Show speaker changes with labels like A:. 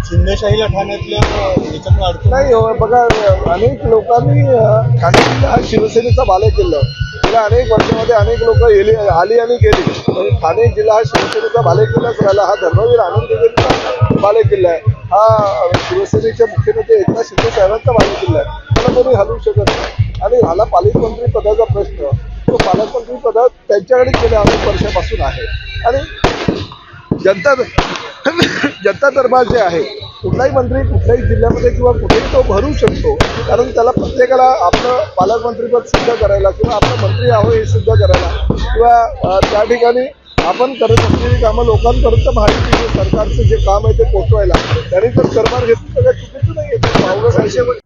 A: शिंदेशाहीला ठाण्यातल्या याच्यातून अडकून
B: नाही हो, बघा अनेक लोकांनी ठाणे जिल्हा हा शिवसेनेचा बालेकिल्ला आहे. गेल्या अनेक वर्षामध्ये अनेक लोक आली आणि गेली, म्हणजे ठाणे जिल्हा हा शिवसेनेचा बालेकिल्लाच राहिला. हा धर्मवीर आनंद दिघेंचा बालेकिल्ला आहे, हा शिवसेनेचे मुख्यमंत्री एकनाथ शिंदे साहेबांचा बालेकिल्ला आहे. त्याला कोणी हलवू शकत नाही. आणि झाला पालकमंत्री पदाचा प्रश्न, तो पालकमंत्री पद त्यांच्याकडे गेल्या अनेक वर्षापासून आहे. आणि जनता दरबार जे आहे, कुठलाही मंत्री कुठल्याही जिल्ह्यामध्ये किंवा कुठेही तो भरू शकतो. कारण त्याला प्रत्येकाला आपलं पालकमंत्रीपद सिद्ध करायला किंवा आपलं मंत्री आहो हे सिद्ध करायला किंवा त्या ठिकाणी आपण करत असलेली कामं लोकांपर्यंत माहिती सरकारचं जे काम आहे ते पोहोचवायला त्यांनी जर सरकार घेतलं तर काही चुकीचं नाही आहे.